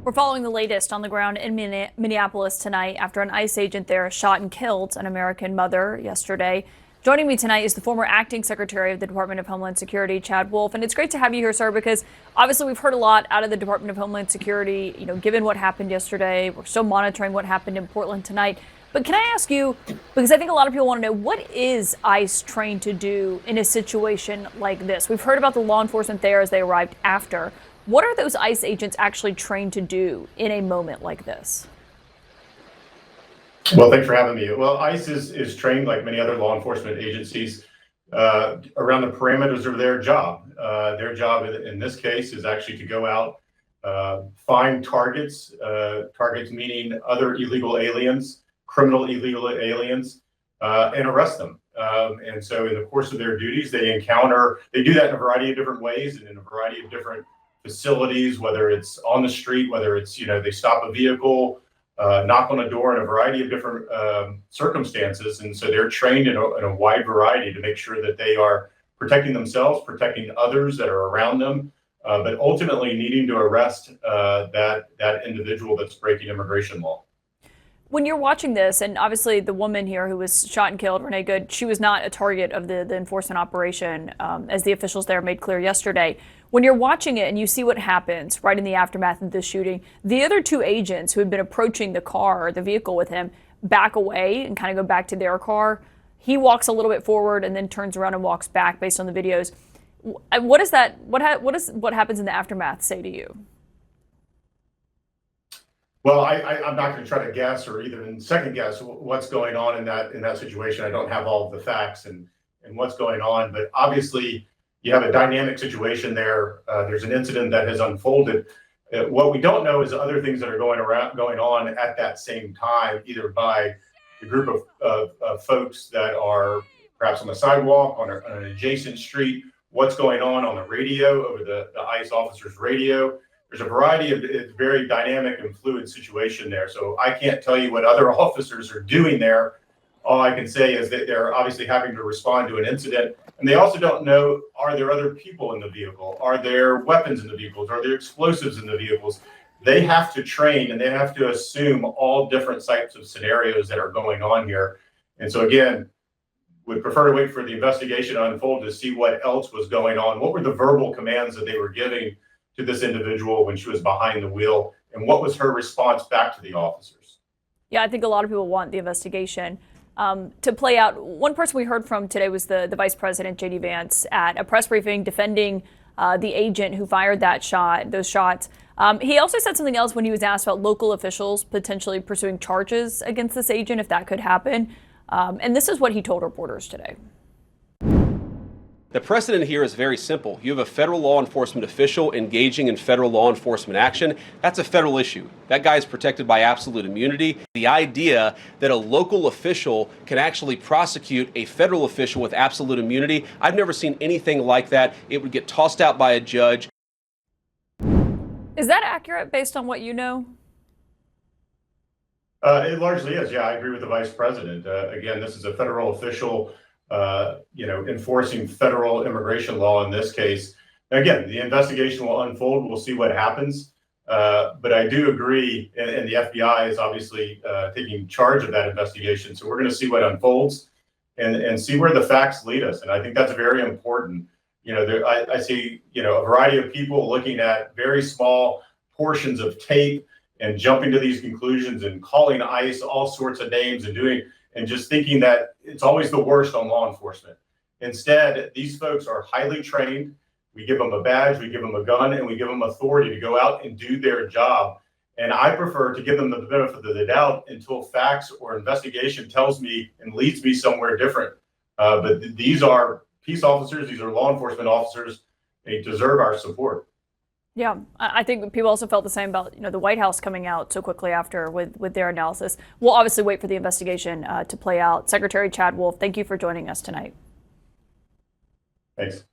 We're following the latest on the ground in Minneapolis tonight after an ICE agent there shot and killed an American mother yesterday. Joining me tonight is the former acting secretary of the Department of Homeland Security, Chad Wolf. And it's great to have you here, sir, because obviously we've heard a lot out of the Department of Homeland Security, given what happened yesterday. We're still monitoring what happened in Portland tonight. But can I ask you, because I think a lot of people want to know, what is ICE trained to do in a situation like this? We've heard about the law enforcement there as they arrived after. What are those ICE agents actually trained to do in a moment like this? Well, thanks for having me. Well, ICE is trained like many other law enforcement agencies around the parameters of their job. Their job in this case is actually to go out, find targets, targets meaning other illegal aliens, criminal illegal aliens, and arrest them. And so in the course of their duties, they do that in a variety of different ways and in a variety of different facilities, whether it's on the street, whether it's, they stop a vehicle, knock on a door in a variety of different circumstances. And so they're trained in a wide variety to make sure that they are protecting themselves, protecting others that are around them, but ultimately needing to arrest that individual that's breaking immigration law. When you're watching this, and obviously the woman here who was shot and killed, Renee Good, she was not a target of the enforcement operation, as the officials there made clear yesterday. When you're watching it and you see what happens right in the aftermath of the shooting, the other two agents who had been approaching the car or the vehicle with him back away and kind of go back to their car. He walks a little bit forward and then turns around and walks back based on the videos. What is that? What does what happens in the aftermath say to you? Well, I'm not going to try to guess or even second guess what's going on in that situation. I don't have all of the facts and what's going on, but obviously you have a dynamic situation there. There's an incident that has unfolded. What we don't know is other things that are going on at that same time, either by the group of folks that are perhaps on the sidewalk, on an adjacent street, what's going on the radio, over the ICE officer's radio. There's a variety of, it's very dynamic and fluid situation there. So I can't tell you what other officers are doing there. All I can say is that they're obviously having to respond to an incident. And they also don't know, are there other people in the vehicle? Are there weapons in the vehicles? Are there explosives in the vehicles? They have to train and they have to assume all different types of scenarios that are going on here. And so again, would prefer to wait for the investigation to unfold to see what else was going on. What were the verbal commands that they were giving to this individual when she was behind the wheel, and what was her response back to the officers? Yeah, I think a lot of people want the investigation to play out. One person we heard from today was the Vice President, J.D. Vance, at a press briefing defending the agent who fired those shots. He also said something else when he was asked about local officials potentially pursuing charges against this agent if that could happen. And this is what he told reporters today. The precedent here is very simple. You have a federal law enforcement official engaging in federal law enforcement action. That's a federal issue. That guy is protected by absolute immunity. The idea that a local official can actually prosecute a federal official with absolute immunity, I've never seen anything like that. It would get tossed out by a judge. Is that accurate based on what you know? It largely is. Yeah, I agree with the vice president. Again, this is a federal official enforcing federal immigration law in this case. Again, the investigation will unfold. We'll see what happens. But I do agree, and the FBI is obviously taking charge of that investigation. So we're going to see what unfolds and see where the facts lead us. And I think that's very important. I see, a variety of people looking at very small portions of tape and jumping to these conclusions and calling ICE all sorts of names and just thinking that it's always the worst on law enforcement. Instead, these folks are highly trained. We give them a badge, we give them a gun, and we give them authority to go out and do their job. And I prefer to give them the benefit of the doubt until facts or investigation tells me and leads me somewhere different. But these are peace officers, these are law enforcement officers. They deserve our support. Yeah, I think people also felt the same about the White House coming out so quickly after with their analysis. We'll obviously wait for the investigation to play out. Secretary Chad Wolf, thank you for joining us tonight. Thanks.